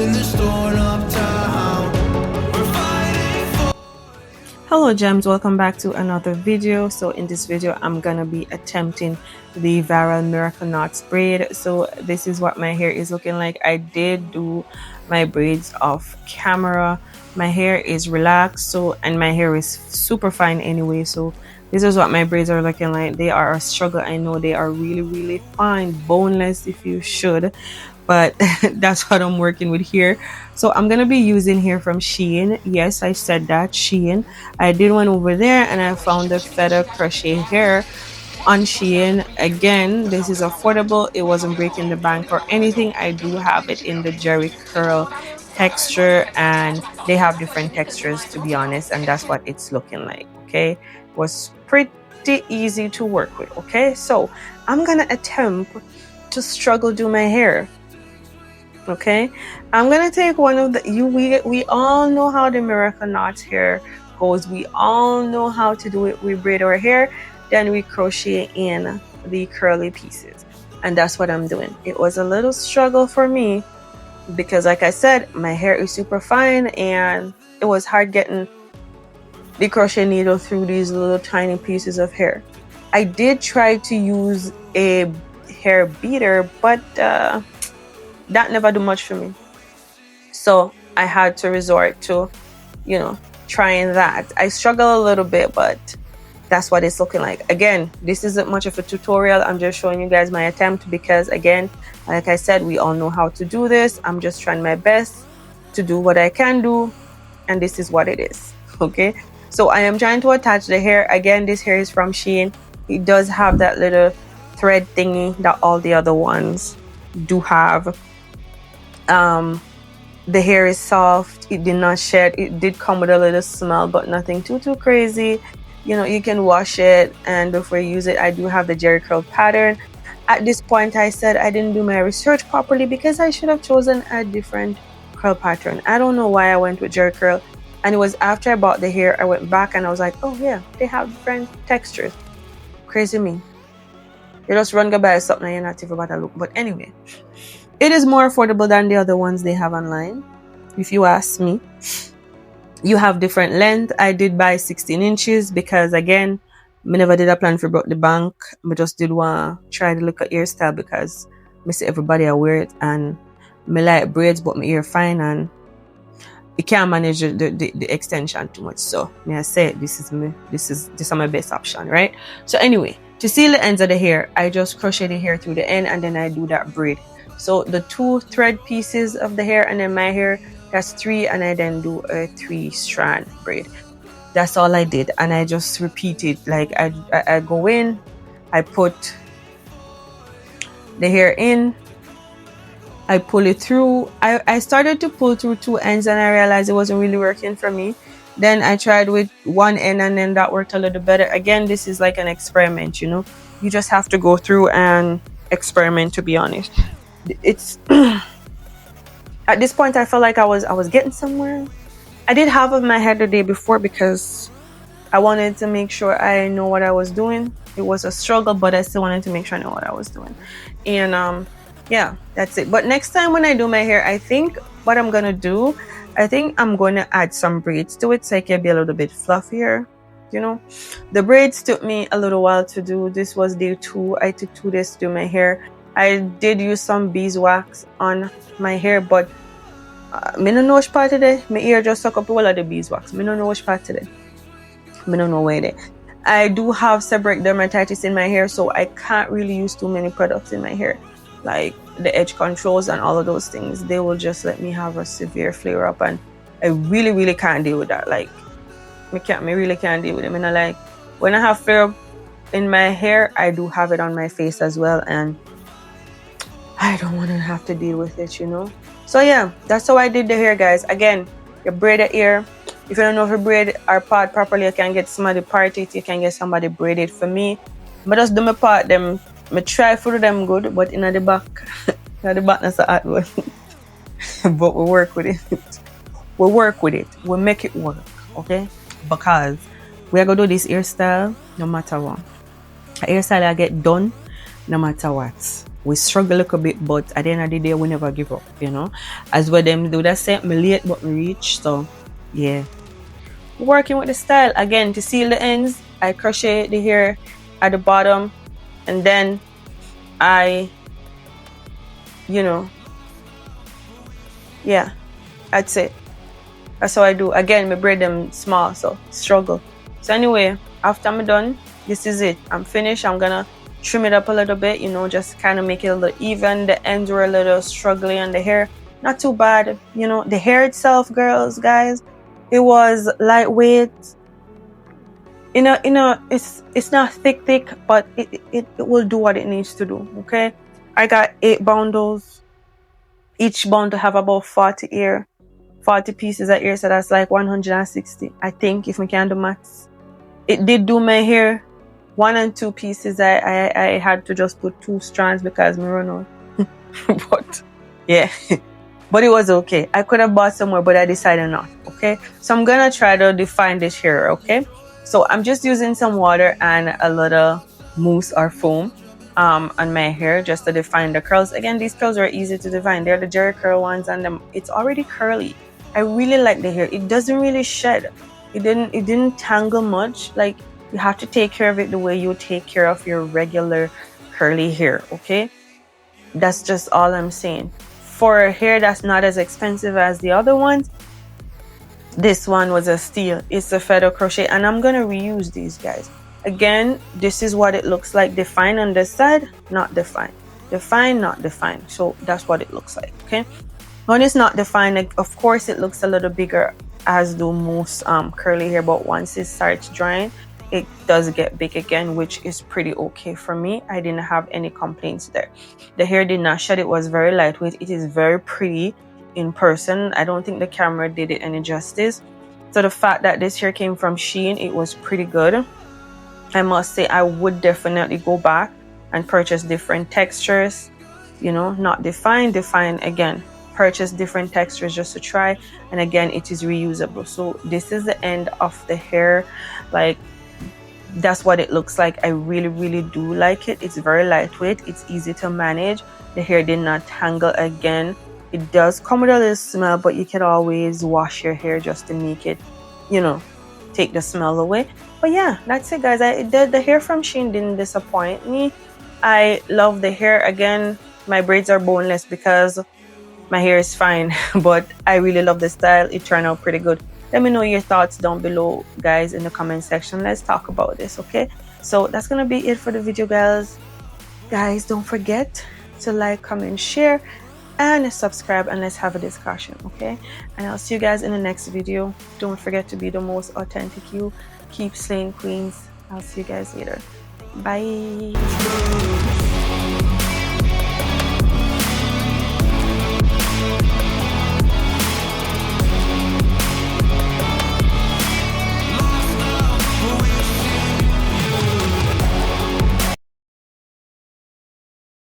in the store uptown. We're fighting for. Hello gems, welcome back to another video. So in this video I'm gonna be attempting the viral miracle knots braid. So this is what my hair is looking like. I did do my braids off camera. My hair is relaxed, so, and my hair is super fine anyway, so this is what my braids are looking like. They are a struggle, I know. They are really fine, boneless if you should, but that's what I'm working with here. So I'm gonna be using here from Shein. Yes, I said that, Shein. I did one over there and I found the feather crochet hair on Shein. Again, this is affordable. It wasn't breaking the bank or anything. I do have it in the jerry curl texture, and they have different textures, to be honest, and that's what it's looking like. Okay, it was pretty easy to work with. Okay, so I'm gonna attempt to struggle do my hair. Okay, I'm gonna take one of the we all know how the miracle knots hair goes. We all know how to do it. We braid our hair, then we crochet in the curly pieces, and that's what I'm doing. It was a little struggle for me because, like I said, my hair is super fine and it was hard getting the crochet needle through these little tiny pieces of hair. I did try to use a hair beater, but that never do much for me, so I had to resort to, you know, trying that. I struggle a little bit, but that's what it's looking like. Again, this isn't much of a tutorial. I'm just showing you guys my attempt because, again, like I said, we all know how to do this. I'm just trying my best to do what I can do, and this is what it is. Okay, so I am trying to attach the hair. Again, this hair is from Shein. It does have that little thread thingy that all the other ones do have. The hair is soft. It did not shed. It did come with a little smell, but nothing too crazy. You know, you can wash it, and before you use it, I do have the jerry curl pattern. At this point, I said I didn't do my research properly because I should have chosen a different curl pattern. I don't know why I went with jerry curl, and it was after I bought the hair, I went back and I was like, oh yeah, they have different textures. Crazy me. You just run go buy something and you're not even about to look. But anyway, it is more affordable than the other ones they have online, if you ask me. You have different length. I did buy 16 inches because, again, I never did a plan for broke the bank. I just did want to try to look at hairstyle because I see everybody I wear it, and I like braids, but my ear fine and you can't manage the extension too much. So I say this is my best option, right? So anyway, to seal the ends of the hair, I just crochet the hair through the end and then I do that braid. So the 2 thread pieces of the hair, and then my hair, that's 3, and I then do a 3-strand braid. That's all I did, and I just repeat it. Like I go in, I put the hair in, I pull it through. I started to pull through 2 ends and I realized it wasn't really working for me. Then I tried with 1 end and then that worked a little better. Again, this is like an experiment, you know. You just have to go through and experiment, to be honest. It's at this point I felt like I was getting somewhere. I did half of my hair the day before because I wanted to make sure I know what I was doing. It was a struggle, but I still wanted to make sure I know what I was doing. And yeah, that's it. But next time when I do my hair, I think what I'm gonna do, I think I'm gonna add some braids to it so it can be a little bit fluffier. You know, the braids took me a little while to do. This was day 2. I took 2 days to do my hair. I did use some beeswax on my hair, but I don't know which part today. My ear just suck up all of the beeswax. I don't know which part today. I don't know where they. I do have seborrheic dermatitis in my hair, so I can't really use too many products in my hair, like the edge controls and all of those things. They will just let me have a severe flare up, and I really can't deal with that. Like, me really can't deal with it. I mean, like, when I have flare up in my hair, I do have it on my face as well, and I don't want to have to deal with it, you know. So yeah, that's how I did the hair, guys. Again, you braid the ear. If you don't know if you braid or part properly, you can get somebody part it. You can get somebody braid it. For me, but just do my part them. I try to do them good, but in the back, in the back, that's a hard one. But we work with it. We work with it. We make it work, okay? Because we are gonna do this hairstyle no matter what. A hairstyle I get done no matter what. We struggle a little bit, but at the end of the day, we never give up, you know. As what them do that say, me late but me reach. So yeah. Working with the style again to seal the ends, I crochet the hair at the bottom, and then I, you know, yeah, that's it. That's how I do. Again, me braid them small, so struggle. So anyway, after I'm done, this is it. I'm finished. I'm gonna trim it up a little bit, you know, just kind of make it a little even. The ends were a little struggly on the hair. Not too bad, you know. The hair itself, girls, guys, it was lightweight. It's not thick, but it will do what it needs to do. Okay, I got 8 bundles. Each bundle have about 40 pieces of ear, so that's like 160, I think, if we can do maths. It did do my hair 1 and 2 pieces. I had to just put 2 strands because me run out. But yeah, but it was okay. I could have bought some more, but I decided not. Okay, so I'm gonna try to define this hair. Okay, so I'm just using some water and a little mousse or foam on my hair just to define the curls. Again, these curls are easy to define. They're the Jerry curl ones, and it's already curly. I really like the hair. It doesn't really shed. It didn't tangle much. Like, you have to take care of it the way you take care of your regular curly hair. Okay, that's just all I'm saying. For a hair that's not as expensive as the other ones, this one was a steal. It's a feather crochet, and I'm gonna reuse these, guys. Again, this is what it looks like. Define on this side, not define. Define, not define. So that's what it looks like. Okay, when it's not defined, of course it looks a little bigger, as do most curly hair, but once it starts drying, it does get big again, which is pretty okay for me. I didn't have any complaints there. The hair did not shed. It was very lightweight. It is very pretty in person. I don't think the camera did it any justice. So the fact that this hair came from Shein, it was pretty good. I must say, I would definitely go back and purchase different textures, you know, not define again. Purchase different textures just to try, and again, it is reusable. So this is the end of the hair. Like, that's what it looks like. I really do like it. It's very lightweight. It's easy to manage. The hair did not tangle again. It does come with a little smell, but you can always wash your hair just to make it, you know, take the smell away. But yeah, that's it, guys. The hair from Shein didn't disappoint me. I love the hair. Again, my braids are boneless because my hair is fine, but I really love the style. It turned out pretty good. Let me know your thoughts down below, guys, in the comment section. Let's talk about this, okay? So that's gonna be it for the video, guys. Don't forget to like, comment, share, and subscribe, and let's have a discussion, okay? And I'll see you guys in the next video. Don't forget to be the most authentic you. Keep slaying, queens. I'll see you guys later. Bye.